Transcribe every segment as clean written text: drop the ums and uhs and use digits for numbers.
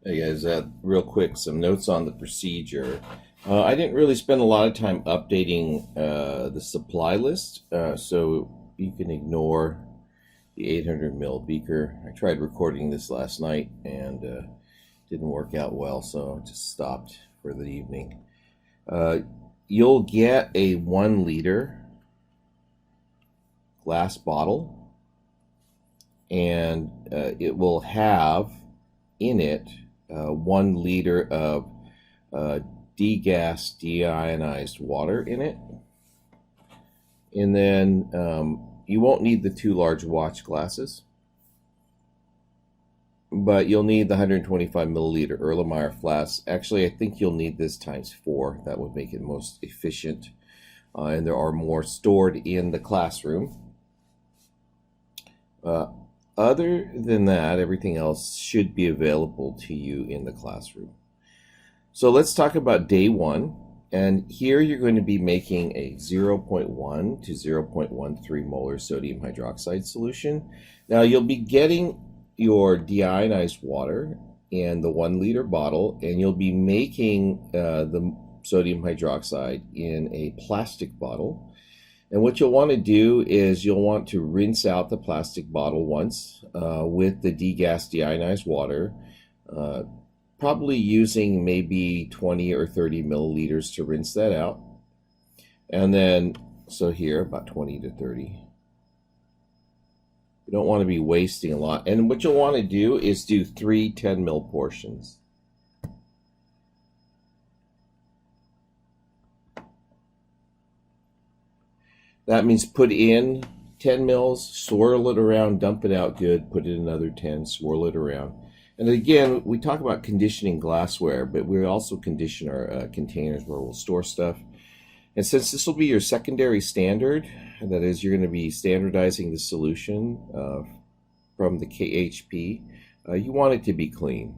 Hey guys, real quick, some notes on the procedure. I didn't really spend a lot of time updating the supply list, so you can ignore the 800 ml beaker. I tried recording this last night and didn't work out well, so I just stopped for the evening. You'll get a 1 liter glass bottle, and it will have in it 1 liter of degassed, deionized water in it. And then you won't need the 2 large watch glasses, but you'll need the 125 milliliter Erlenmeyer flask. Actually, I think you'll need this times 4. That would make it most efficient. And there are more stored in the classroom. Other than that, everything else should be available to you in the classroom. So let's talk about day 1. And here you're going to be making a 0.1 to 0.13 molar sodium hydroxide solution. Now you'll be getting your deionized water in the 1 liter bottle, and you'll be making the sodium hydroxide in a plastic bottle. And what you'll want to do is you'll want to rinse out the plastic bottle once with the degassed deionized water, probably using maybe 20 or 30 milliliters to rinse that out. And then, so here, about 20 to 30. You don't want to be wasting a lot. And what you'll want to do is do 3 10 ml portions. That means put in 10 mils, swirl it around, dump it out good, put in another 10, swirl it around. And again, we talk about conditioning glassware, but we also condition our containers where we'll store stuff. And since this will be your secondary standard, that is, you're going to be standardizing the solution from the KHP, you want it to be clean.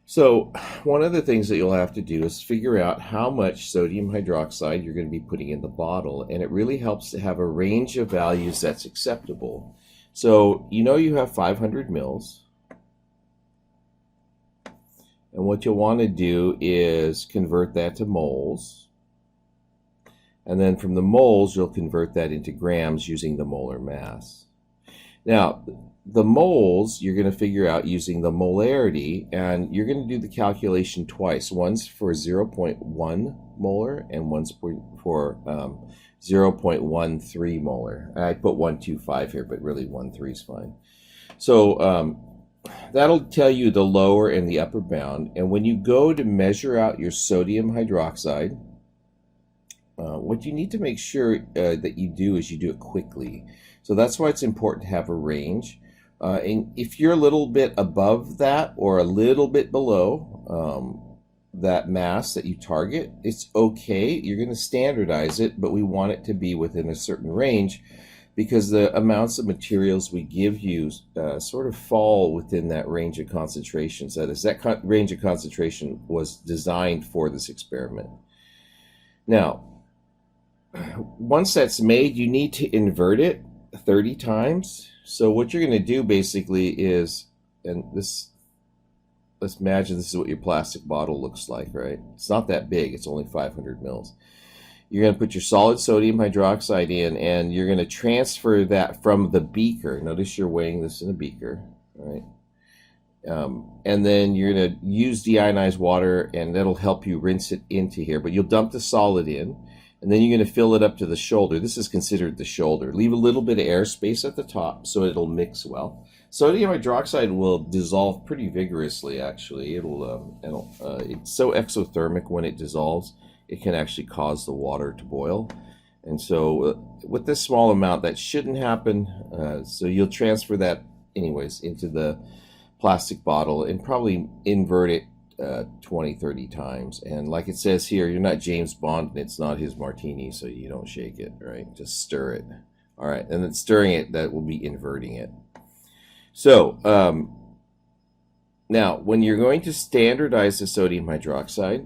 So one of the things that you'll have to do is figure out how much sodium hydroxide you're going to be putting in the bottle, and it really helps to have a range of values that's acceptable. So you know you have 500 mils, and what you'll want to do is convert that to moles, and then from the moles you'll convert that into grams using the molar mass. Now the moles you're going to figure out using the molarity, and you're going to do the calculation twice. One's for 0.1 molar and one's for 0.13 molar. I put 125 here, but really 13 is fine. So that'll tell you the lower and the upper bound. And when you go to measure out your sodium hydroxide, what you need to make sure that you do is you do it quickly. So that's why it's important to have a range. And if you're a little bit above that or a little bit below that mass that you target, it's okay. You're going to standardize it, but we want it to be within a certain range because the amounts of materials we give you sort of fall within that range of concentration. So that range of concentration was designed for this experiment. Now, once that's made, you need to invert it 30 times. So what you're going to do basically is, and this, let's imagine this is what your plastic bottle looks like, right? It's not that big, it's only 500 mils. You're going to put your solid sodium hydroxide in, and you're going to transfer that from the beaker. Notice you're weighing this in a beaker, right? And then you're going to use deionized water, and that'll help you rinse it into here. But you'll dump the solid in, and then you're going to fill it up to the shoulder. This is considered the shoulder. Leave a little bit of airspace at the top so it'll mix well. Sodium hydroxide will dissolve pretty vigorously, actually. It's so exothermic when it dissolves, it can actually cause the water to boil. And so with this small amount, that shouldn't happen. So you'll transfer that anyways into the plastic bottle and probably invert it 20-30 times. And like it says here, you're not James Bond and it's not his martini, so you don't shake it, right? Just stir it. All right, and then stirring it, that will be inverting it. So now when you're going to standardize the sodium hydroxide,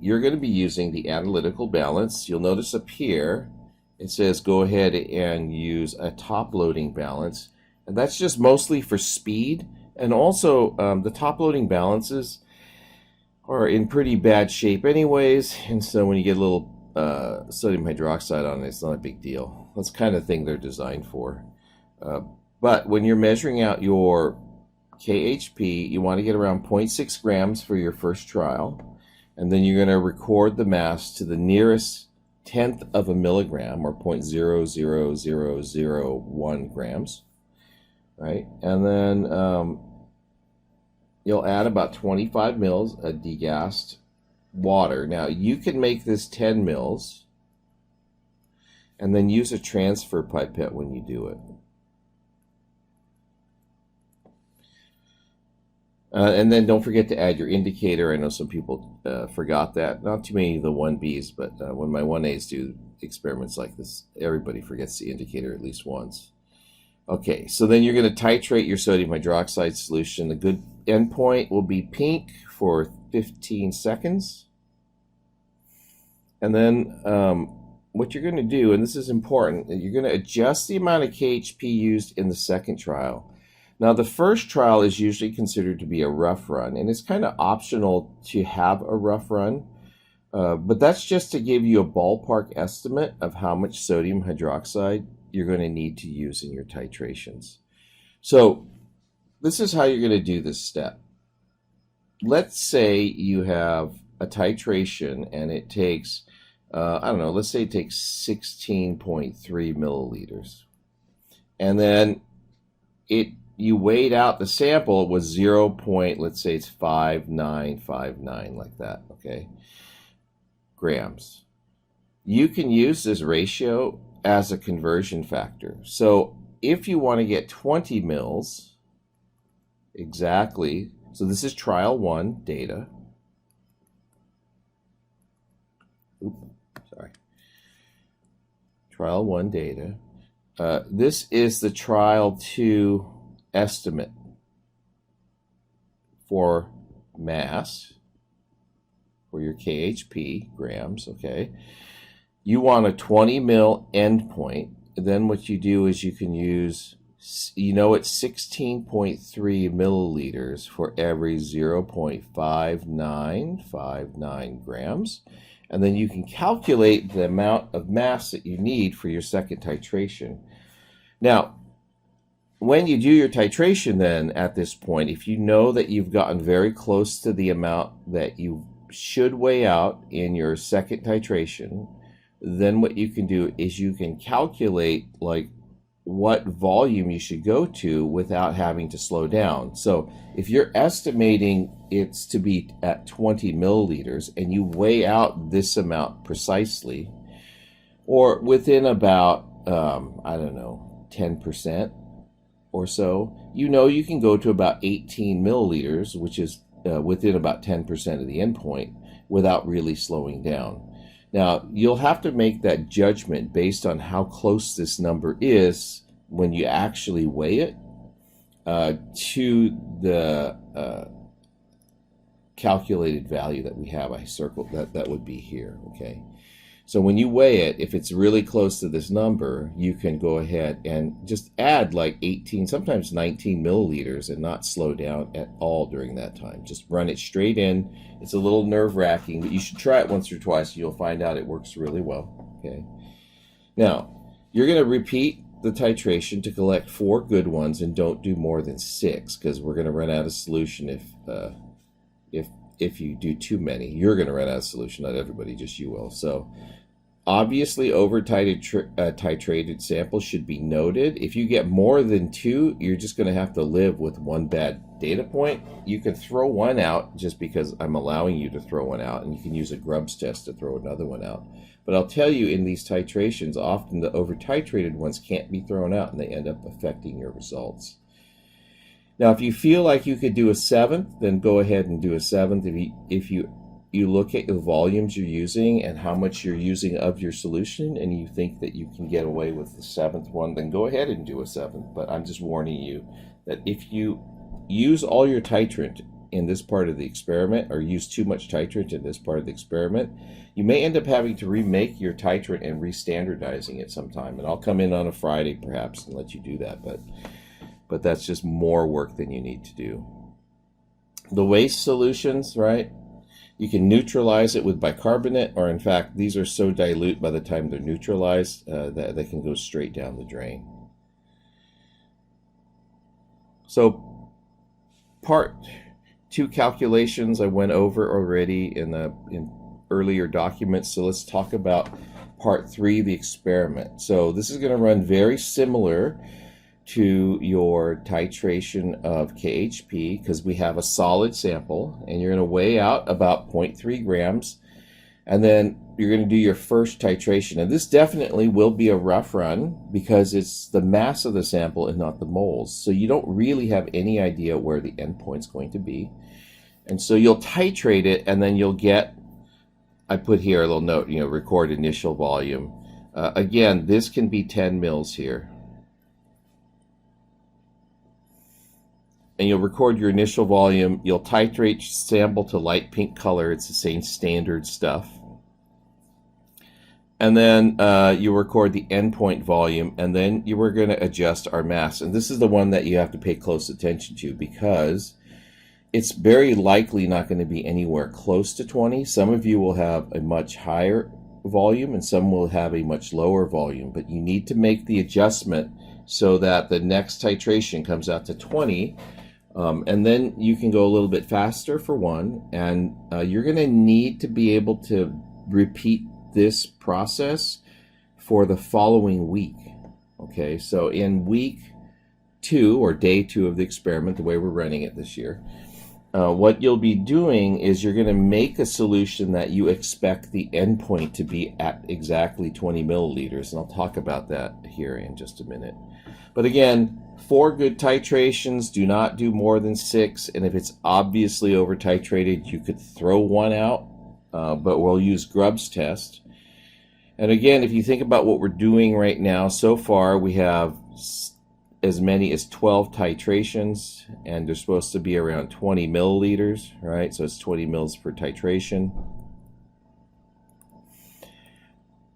you're going to be using the analytical balance. You'll notice up here it says go ahead and use a top loading balance, and that's just mostly for speed. And also, the top loading balances are in pretty bad shape anyways, and so when you get a little sodium hydroxide on it, it's not a big deal. That's the kind of thing they're designed for. But when you're measuring out your KHP, you want to get around 0.6 grams for your first trial, and then you're going to record the mass to the nearest tenth of a milligram, or 0.00001 grams, right? And then you'll add about 25 mils of degassed water. Now, you can make this 10 mils and then use a transfer pipette when you do it. And then don't forget to add your indicator. I know some people forgot that. Not too many of the 1Bs, but when my 1As do experiments like this, everybody forgets the indicator at least once. Okay, so then you're going to titrate your sodium hydroxide solution. The good endpoint will be pink for 15 seconds. And then what you're going to do, and this is important, you're going to adjust the amount of KHP used in the second trial. Now, the first trial is usually considered to be a rough run, and it's kind of optional to have a rough run, but that's just to give you a ballpark estimate of how much sodium hydroxide you're going to need to use in your titrations. So this is how you're going to do this step. Let's say you have a titration and it takes, I don't know, let's say it takes 16.3 milliliters. And then you weighed out the sample, it was 0. Let's say it's 5959, like that, okay, grams. You can use this ratio as a conversion factor. So if you want to get 20 mils, exactly, so this is trial 1 data. Trial 1 data. This is the trial 2 estimate for mass for your KHP grams, okay? You want a 20 mil endpoint. Then what you do is you can use, you know, it's 16.3 milliliters for every 0.5959 grams. And then you can calculate the amount of mass that you need for your second titration. Now, when you do your titration then at this point, if you know that you've gotten very close to the amount that you should weigh out in your second titration, then what you can do is you can calculate like what volume you should go to without having to slow down. So if you're estimating it's to be at 20 milliliters and you weigh out this amount precisely, or within about, I don't know, 10%, or so, you know you can go to about 18 milliliters, which is within about 10% of the endpoint, without really slowing down. Now, you'll have to make that judgment based on how close this number is when you actually weigh it to the calculated value that we have. I circled that would be here, okay? So when you weigh it, if it's really close to this number, you can go ahead and just add like 18, sometimes 19 milliliters and not slow down at all during that time. Just run it straight in. It's a little nerve-wracking, but you should try it once or twice. You'll find out it works really well, okay? Now, you're going to repeat the titration to collect 4 good ones and don't do more than 6 because we're going to run out of solution if you do too many. You're going to run out of solution, not everybody, just you will. So obviously, over-titrated samples should be noted. If you get more than 2, you're just going to have to live with one bad data point. You can throw one out just because I'm allowing you to throw one out, and you can use a Grubbs test to throw another one out. But I'll tell you, in these titrations, often the over-titrated ones can't be thrown out, and they end up affecting your results. Now, if you feel like you could do a 7th, then go ahead and do a 7th. If you look at the volumes you're using and how much you're using of your solution and you think that you can get away with the 7th one, then go ahead and do a 7th. But I'm just warning you that if you use all your titrant in this part of the experiment or use too much titrant in this part of the experiment, you may end up having to remake your titrant and re-standardizing it sometime. And I'll come in on a Friday perhaps and let you do that. But but that's just more work than you need to do. The waste solutions, right? You can neutralize it with bicarbonate, or in fact, these are so dilute by the time they're neutralized that they can go straight down the drain. So part 2 calculations I went over already in earlier documents. So let's talk about part 3, the experiment. So this is going to run very similar to your titration of KHP because we have a solid sample, and you're going to weigh out about 0.3 grams, and then you're going to do your first titration. And this definitely will be a rough run because it's the mass of the sample and not the moles. So you don't really have any idea where the endpoint's going to be. And so you'll titrate it, and then you'll get, I put here a little note, record initial volume. Again, this can be 10 mils here. And you'll record your initial volume. You'll titrate sample to light pink color. It's the same standard stuff. And then you record the endpoint volume, and then you were going to adjust our mass. And this is the one that you have to pay close attention to because it's very likely not going to be anywhere close to 20. Some of you will have a much higher volume, and some will have a much lower volume. But you need to make the adjustment so that the next titration comes out to 20. And then you can go a little bit faster for one, and you're going to need to be able to repeat this process for the following week. Okay, so in week 2 or day 2 of the experiment, the way we're running it this year, what you'll be doing is you're going to make a solution that you expect the endpoint to be at exactly 20 milliliters, and I'll talk about that here in just a minute. But again, 4 good titrations, do not do more than 6, and if it's obviously over titrated, you could throw one out, but we'll use Grubb's test. And again, if you think about what we're doing right now, so far we have as many as 12 titrations, and they're supposed to be around 20 milliliters, right? So it's 20 mils per titration.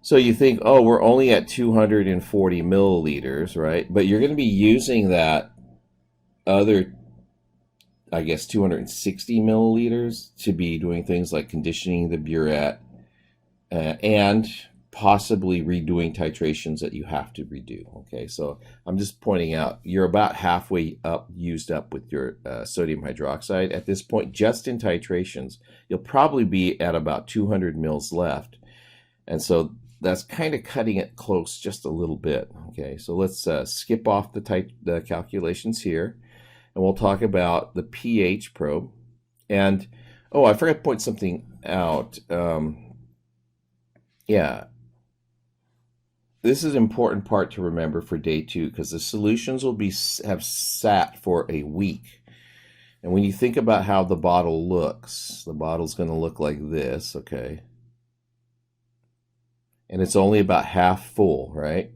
So you think, oh, we're only at 240 milliliters, right? But you're going to be using that other, I guess, 260 milliliters to be doing things like conditioning the burette and possibly redoing titrations that you have to redo. Okay, so I'm just pointing out you're about halfway used up with your sodium hydroxide at this point, just in titrations. You'll probably be at about 200 mils left, and so that's kind of cutting it close just a little bit. Okay, so let's skip off the calculations here, and we'll talk about the pH probe. And oh, I forgot to point something out. Yeah, this is an important part to remember for day 2 because the solutions will have sat for a week. And when you think about how the bottle looks, the bottle's going to look like this, okay? And it's only about half full, right?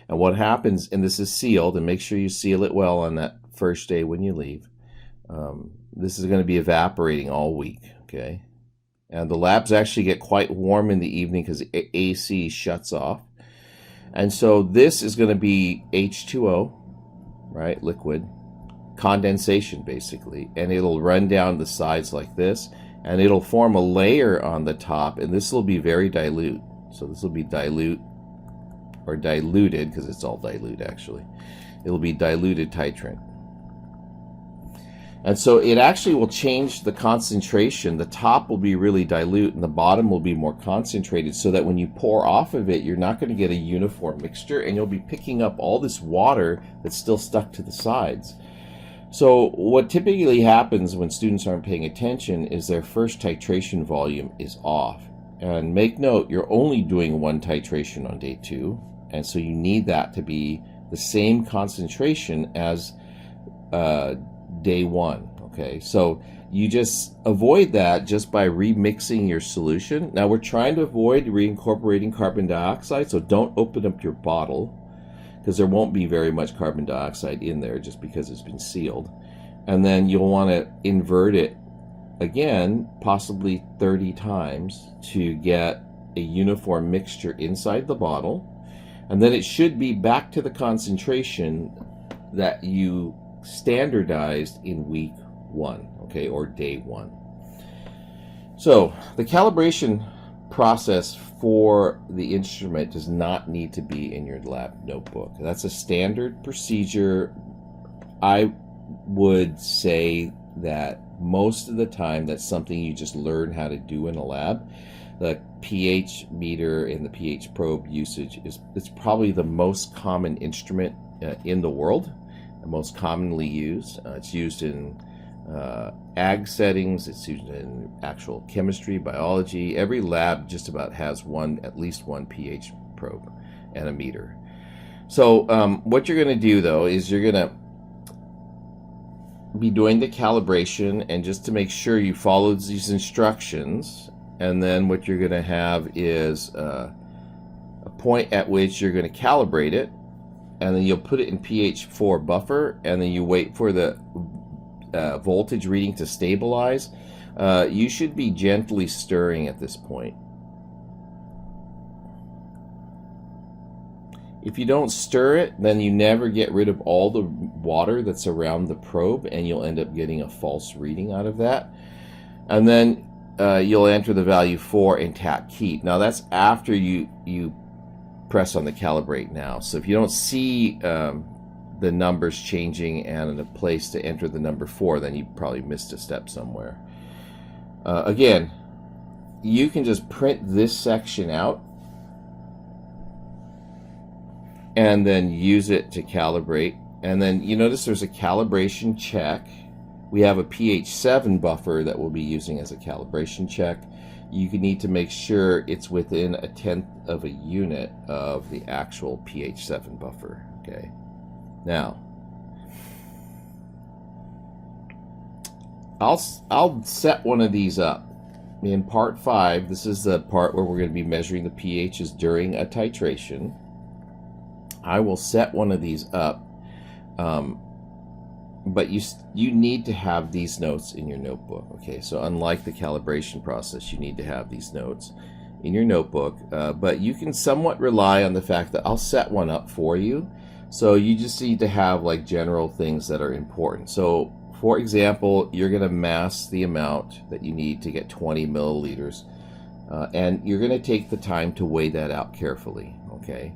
And what happens, and this is sealed, and make sure you seal it well on that first day when you leave. This is going to be evaporating all week, okay? And the labs actually get quite warm in the evening because AC shuts off. And so this is going to be H2O, right, liquid, condensation basically, and it'll run down the sides like this, and it'll form a layer on the top, and this will be very dilute. So this will be dilute, or diluted, because it's all dilute actually. It'll be diluted titrant. And so it actually will change the concentration. The top will be really dilute and the bottom will be more concentrated, so that when you pour off of it, you're not going to get a uniform mixture, and you'll be picking up all this water that's still stuck to the sides. So what typically happens when students aren't paying attention is their first titration volume is off. And make note, you're only doing 1 titration on day 2, and so you need that to be the same concentration as day 1. Okay, so you just avoid that just by remixing your solution. Now we're trying to avoid reincorporating carbon dioxide, so don't open up your bottle because there won't be very much carbon dioxide in there just because it's been sealed. And then you'll want to invert it again, possibly 30 times, to get a uniform mixture inside the bottle, and then it should be back to the concentration that you standardized in week 1, okay, or day 1. So the calibration process for the instrument does not need to be in your lab notebook. That's a standard procedure. I would say that most of the time that's something you just learn how to do in a lab. The pH meter and the pH probe usage it's probably the most common instrument in the world, the most commonly used. It's used in ag settings, it's used in actual chemistry, biology. Every lab just about has at least one pH probe and a meter. So what you're going to do though is you're going to be doing the calibration, and just to make sure you follow these instructions, and then what you're going to have is a point at which you're going to calibrate it, and then you'll put it in pH 4 buffer, and then you wait for the voltage reading to stabilize. You should be gently stirring at this point. If you don't stir it, then you never get rid of all the water that's around the probe, and you'll end up getting a false reading out of that. And then you'll enter the value 4 and tap keep. Now that's after you press on the calibrate now. So if you don't see the numbers changing and a place to enter the number 4, then you probably missed a step somewhere. Again, you can just print this section out and then use it to calibrate. And then you notice there's a calibration check. We have a pH 7 buffer that we'll be using as a calibration check. You need to make sure it's within 1/10 of a unit of the actual pH 7 buffer. Okay. Now, I'll set one of these up. In part 5, this is the part where we're going to be measuring the pHs during a titration. I will set one of these up, but you need to have these notes in your notebook. Okay, so unlike the calibration process, you need to have these notes in your notebook, but you can somewhat rely on the fact that I'll set one up for you. So you just need to have like general things that are important. So for example, you're going to mass the amount that you need to get 20 milliliters, and you're going to take the time to weigh that out carefully. Okay.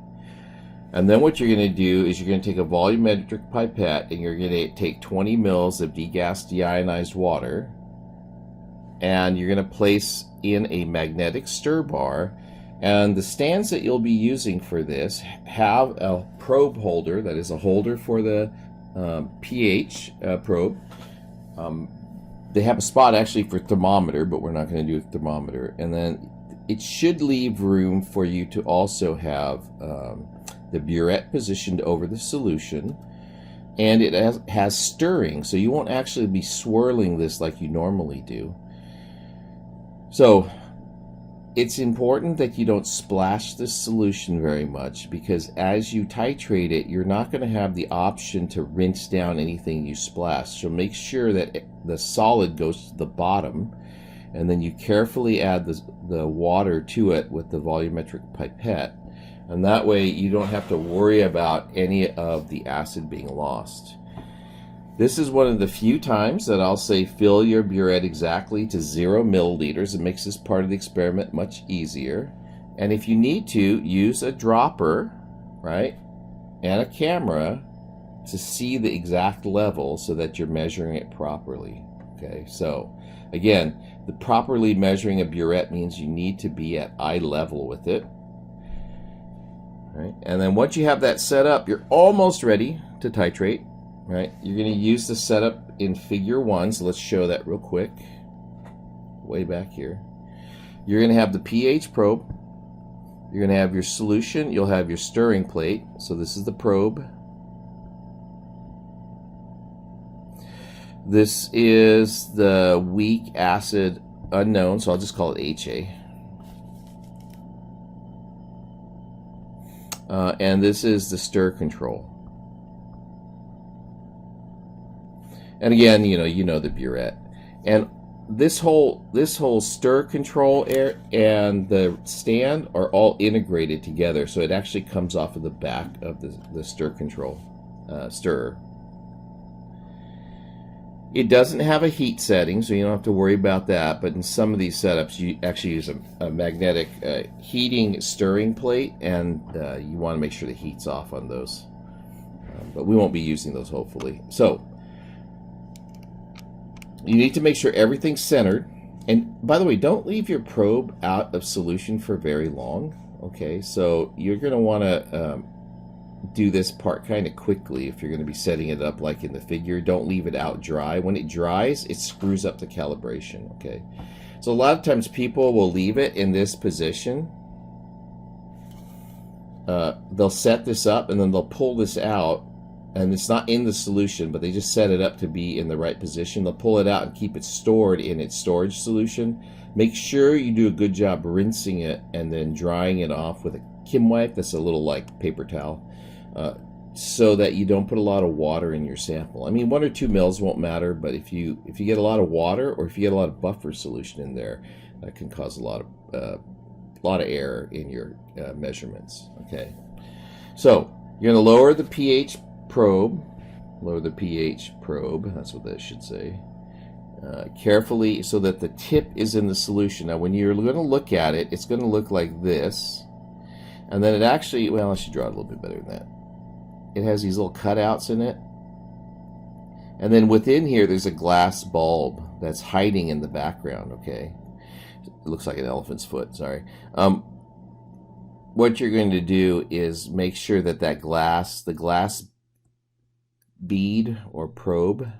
And then what you're going to do is you're going to take a volumetric pipette, and you're going to take 20 mils of degassed deionized water, and you're going to place in a magnetic stir bar. And the stands that you'll be using for this have a probe holder, that is a holder for the pH probe. They have a spot actually for thermometer, but we're not going to do a thermometer. And then it should leave room for you to also have the burette positioned over the solution, and it has stirring, so you won't actually be swirling this like you normally do. So it's important that you don't splash this solution very much, because as you titrate it, you're not going to have the option to rinse down anything you splash. So make sure that the solid goes to the bottom, and then you carefully add the water to it with the volumetric pipette. And that way you don't have to worry about any of the acid being lost. This is one of the few times that I'll say fill your burette exactly to 0 milliliters. It makes this part of the experiment much easier. And if you need to, use a dropper, right, and a camera to see the exact level so that you're measuring it properly. Okay, so again, the properly measuring a burette means you need to be at eye level with it. Right? And then once you have that set up, you're almost ready to titrate. Right? You're going to use the setup in figure 1, so let's show that real quick. Way back here. You're going to have the pH probe. You're going to have your solution. You'll have your stirring plate. So this is the probe. This is the weak acid unknown, so I'll just call it HA. And this is the stir control. And again, you know the burette. And this whole stir control and the stand are all integrated together, so it actually comes off of the back of the stir control stirrer. It doesn't have a heat setting, so you don't have to worry about that. But in some of these setups, you actually use a magnetic heating stirring plate, and you want to make sure the heat's off on those. But we won't be using those, hopefully. So you need to make sure everything's centered. And by the way, don't leave your probe out of solution for very long. Okay, so you're going to want to do this part kind of quickly if you're going to be setting it up like in the figure. Don't leave it out dry. When it dries, it screws up the calibration. Okay, so a lot of times people will leave it in this position. They'll set this up and then they'll pull this out, and it's not in the solution, but they just set it up to be in the right position. They'll pull it out and keep it stored in its storage solution. Make sure you do a good job rinsing it and then drying it off with a Kim wipe. That's a little like paper towel. So that you don't put a lot of water in your sample. I mean, 1 or 2 mils won't matter, but if you get a lot of water or if you get a lot of buffer solution in there, that can cause a lot of error in your measurements. Okay, so you're going to lower the pH probe. Lower the pH probe. That's what that should say. Carefully, so that the tip is in the solution. Now, when you're going to look at it, it's going to look like this, and then it actually, well, I should draw it a little bit better than that. It has these little cutouts in it. And then within here, there's a glass bulb that's hiding in the background, okay? It looks like an elephant's foot, sorry. What you're going to do is make sure that the glass bead or probe,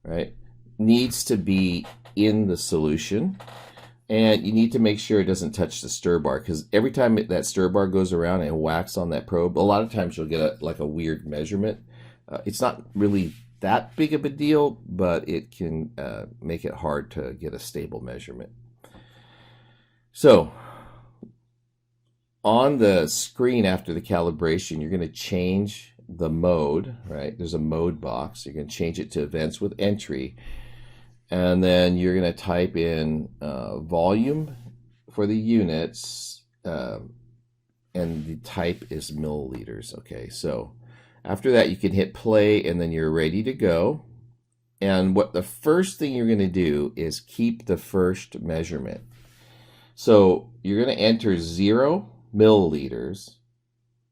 right, needs to be in the solution. And you need to make sure it doesn't touch the stir bar, because every time that stir bar goes around and whacks on that probe, a lot of times you'll get like a weird measurement. It's not really that big of a deal, but it can make it hard to get a stable measurement. So on the screen after the calibration, you're going to change the mode, right? There's a mode box. You're going to change it to events with entry. And then you're going to type in volume for the units, and the type is milliliters. Okay, so after that, you can hit play, and then you're ready to go. And what the first thing you're going to do is keep the first measurement. So you're going to enter 0 milliliters,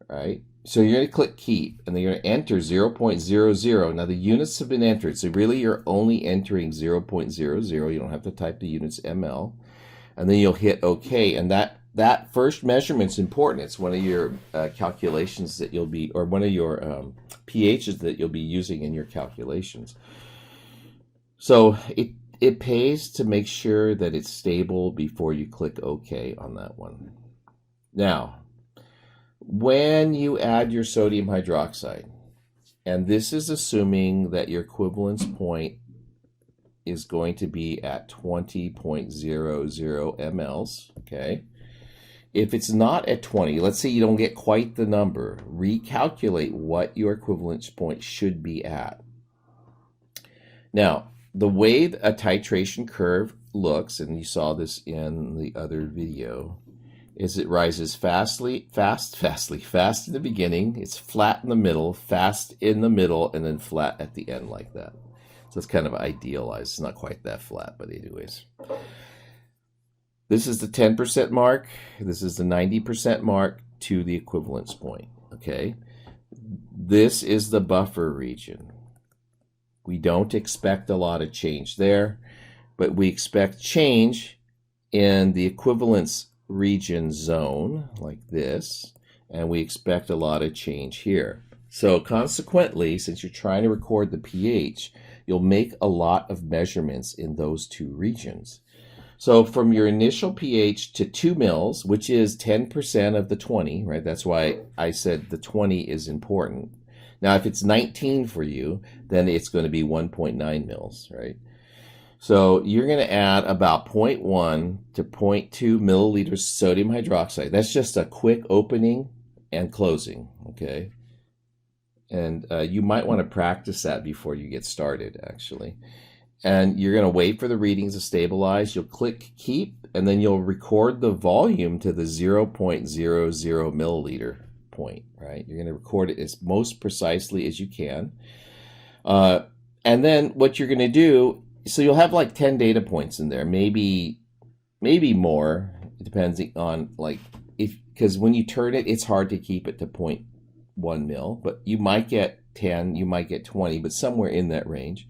right? So you're going to click keep, and then you're going to enter 0.00. Now the units have been entered, so really you're only entering 0.00. You don't have to type the units ml. And then you'll hit OK, and that first measurement's important. It's one of your calculations that you'll be, or one of your pHs that you'll be using in your calculations. So it pays to make sure that it's stable before you click OK on that one. Now, when you add your sodium hydroxide, and this is assuming that your equivalence point is going to be at 20.00 mLs, okay? If it's not at 20, let's say you don't get quite the number, recalculate what your equivalence point should be at. Now, the way a titration curve looks, and you saw this in the other video, is it rises fast in the beginning, it's flat in the middle, fast in the middle, and then flat at the end like that. So it's kind of idealized. It's not quite that flat, but anyways. This is the 10% mark. This is the 90% mark to the equivalence point, okay? This is the buffer region. We don't expect a lot of change there, but we expect change in the equivalence region zone like this, and we expect a lot of change here. So consequently, since you're trying to record the pH, you'll make a lot of measurements in those two regions. So from your initial pH to 2 mils, which is 10% of the 20, right? That's why I said the 20 is important. Now, if it's 19 for you, then it's going to be 1.9 mils, right? So you're going to add about 0.1 to 0.2 milliliters sodium hydroxide. That's just a quick opening and closing, okay? And you might want to practice that before you get started, actually. And you're going to wait for the readings to stabilize. You'll click keep, and then you'll record the volume to the 0.00 milliliter point, right? You're going to record it as most precisely as you can. And then what you're going to do, so you'll have like 10 data points in there, maybe more. It depends on like because when you turn it, it's hard to keep it to 0.1 mil, but you might get 10, you might get 20, but somewhere in that range.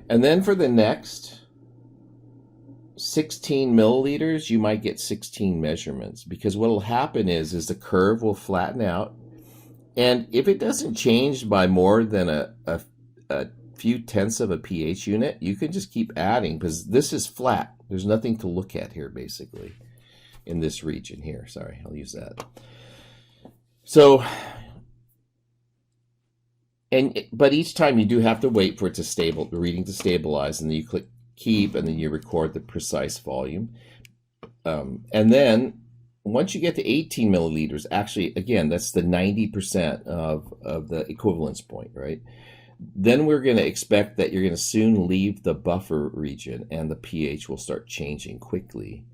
And then for the next 16 milliliters, you might get 16 measurements, because what will happen is the curve will flatten out. And if it doesn't change by more than a few tenths of a pH unit, you can just keep adding, because this is flat. There's nothing to look at here, basically, in this region here. Sorry, I'll use that. So, but each time you do have to wait for it to the reading to stabilize, and then you click keep, and then you record the precise volume. And then once you get to 18 milliliters, actually, again, that's the 90% of the equivalence point, right? Then we're going to expect that you're going to soon leave the buffer region, and the pH will start changing quickly.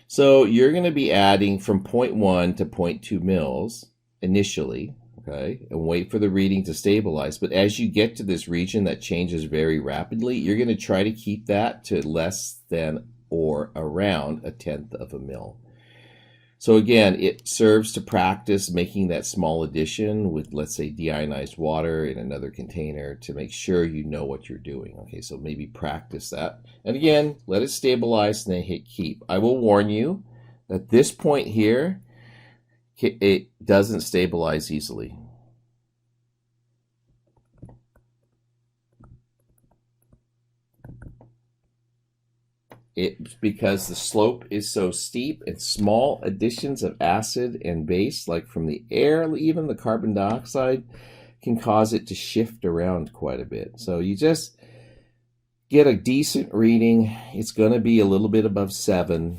So you're going to be adding from 0.1 to 0.2 mils initially, okay, and wait for the reading to stabilize. But as you get to this region that changes very rapidly, you're going to try to keep that to less than or around a tenth of a mil. So again, it serves to practice making that small addition with, let's say, deionized water in another container to make sure you know what you're doing. Okay, so maybe practice that. And again, let it stabilize and then hit keep. I will warn you that this point here, it doesn't stabilize easily. It's because the slope is so steep, and small additions of acid and base, like from the air, even the carbon dioxide, can cause it to shift around quite a bit. So you just get a decent reading. It's going to be a little bit above 7,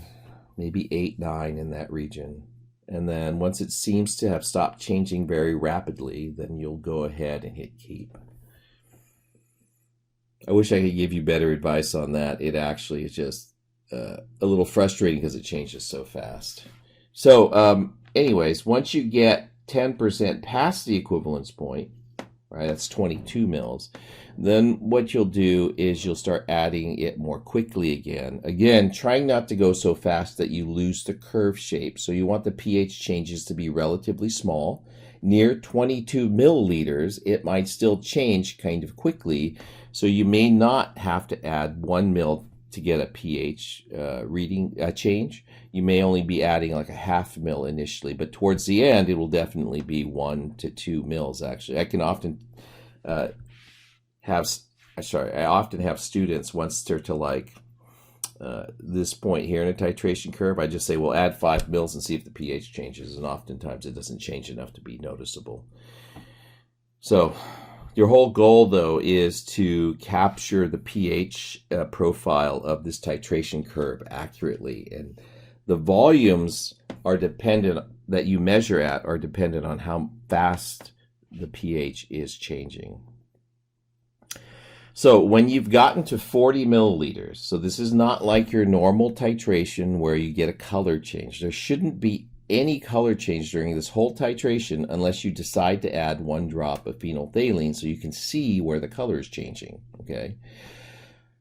maybe 8, 9 in that region. And then once it seems to have stopped changing very rapidly, then you'll go ahead and hit keep. I wish I could give you better advice on that. It actually is just a little frustrating because it changes so fast. So anyways, once you get 10% past the equivalence point, right, that's 22 mils, then what you'll do is you'll start adding it more quickly again. Again, trying not to go so fast that you lose the curve shape. So you want the pH changes to be relatively small. Near 22 milliliters, it might still change kind of quickly. So you may not have to add 1 mil to get a pH reading change. You may only be adding like a half mil initially, but towards the end, it will definitely be 1 to 2 mils actually. I can often I often have students, once they're to like this point here in a titration curve, I just say, well, add 5 mils and see if the pH changes, and oftentimes it doesn't change enough to be noticeable. So your whole goal, though, is to capture the pH profile of this titration curve accurately, and the volumes are dependent that you measure at are dependent on how fast the pH is changing. So when you've gotten to 40 milliliters, so this is not like your normal titration where you get a color change. There shouldn't be any color change during this whole titration unless you decide to add 1 drop of phenolphthalein so you can see where the color is changing, okay?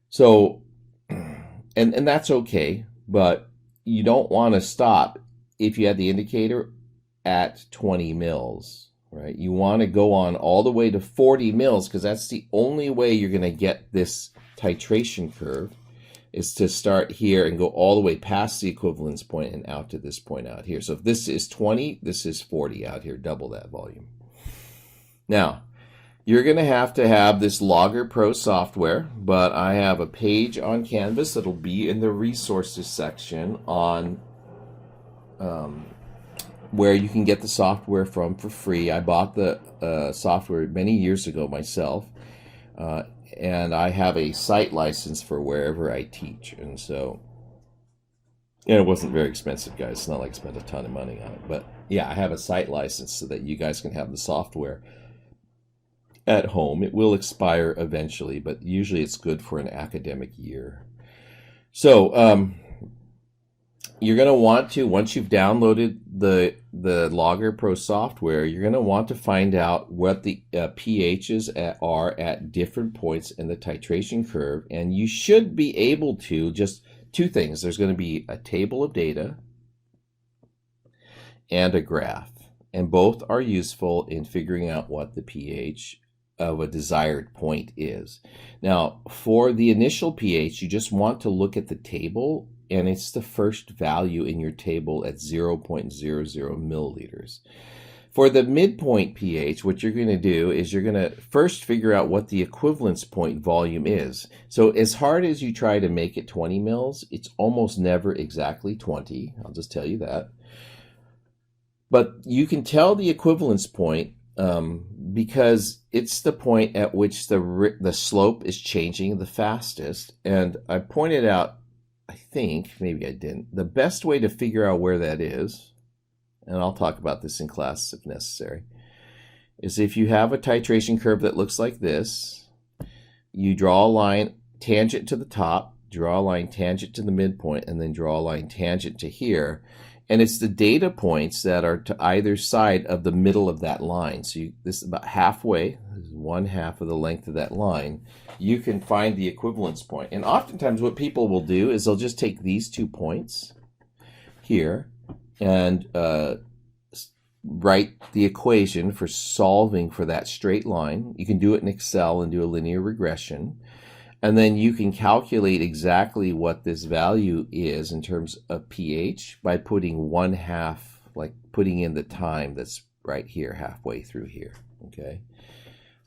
So, and that's okay, but you don't want to stop if you had the indicator at 20 mils. Right, you want to go on all the way to 40 mils, because that's the only way you're going to get this titration curve, is to start here and go all the way past the equivalence point and out to this point out here. So if this is 20, this is 40 out here, double that volume. Now, you're going to have this Logger Pro software, but I have a page on Canvas that'll be in the resources section on where you can get the software from for free. I bought the software many years ago myself, and I have a site license for wherever I teach. And so, and it wasn't very expensive, guys. It's not like I spent a ton of money on it. But yeah, I have a site license so that you guys can have the software at home. It will expire eventually, but usually it's good for an academic year. So, you're going to want to, once you've downloaded the Logger Pro software, you're going to want to find out what the pHs are at different points in the titration curve. And you should be able to, just two things. There's going to be a table of data and a graph. And both are useful in figuring out what the pH of a desired point is. Now, for the initial pH, you just want to look at the table, and it's the first value in your table at 0.00 milliliters. For the midpoint pH, what you're going to do is you're going to first figure out what the equivalence point volume is. So as hard as you try to make it 20 mils, it's almost never exactly 20. I'll just tell you that. But you can tell the equivalence point because it's the point at which the slope is changing the fastest. And I pointed out, I think, maybe I didn't, the best way to figure out where that is, and I'll talk about this in class if necessary, is if you have a titration curve that looks like this, you draw a line tangent to the top, draw a line tangent to the midpoint, and then draw a line tangent to here. And it's the data points that are to either side of the middle of that line. So this is about halfway, this is 1/2 of the length of that line. You can find the equivalence point. And oftentimes what people will do is they'll just take these 2 points here and write the equation for solving for that straight line. You can do it in Excel and do a linear regression. And then you can calculate exactly what this value is in terms of pH by putting 1/2, like putting in the time that's right here, halfway through here, okay?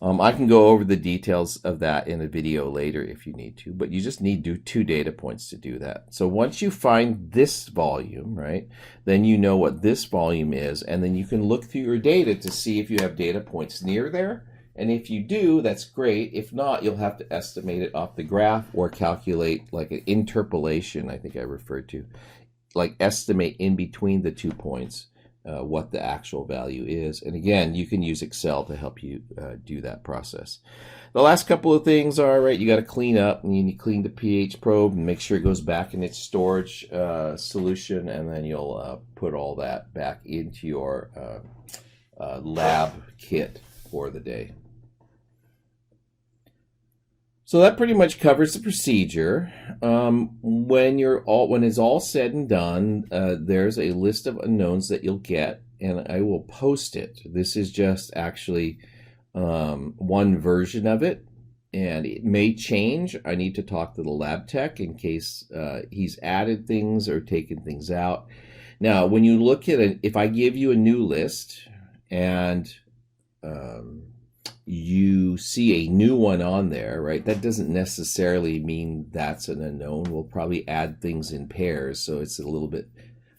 I can go over the details of that in a video later if you need to, but you just need to do 2 data points to do that. So once you find this volume, right, then you know what this volume is, and then you can look through your data to see if you have data points near there. And if you do, that's great. If not, you'll have to estimate it off the graph or calculate like an interpolation, I think I referred to, like estimate in between the 2 points what the actual value is. And again, you can use Excel to help you do that process. The last couple of things are, right, you got to clean up, and you need to clean the pH probe and make sure it goes back in its storage solution, and then you'll put all that back into your lab kit for the day. So that pretty much covers the procedure. When it's all said and done, there's a list of unknowns that you'll get, and I will post it. This is just actually one version of it, and it may change. I need to talk to the lab tech in case he's added things or taken things out. Now, when you look at it, if I give you a new list and you see a new one on there, right? That doesn't necessarily mean that's an unknown. We'll probably add things in pairs, so it's a little bit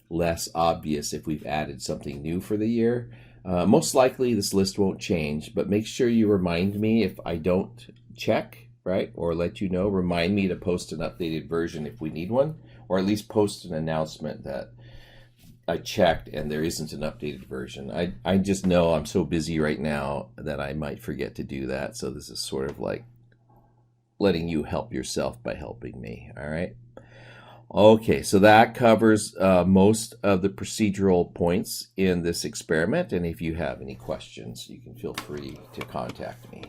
less obvious if we've added something new for the year. Most likely this list won't change, but make sure you remind me if I don't check, right? Or let you know, remind me to post an updated version if we need one, or at least post an announcement that I checked and there isn't an updated version. I just know I'm so busy right now that I might forget to do that. So this is sort of like letting you help yourself by helping me. All right. Okay, so that covers most of the procedural points in this experiment. And if you have any questions, you can feel free to contact me.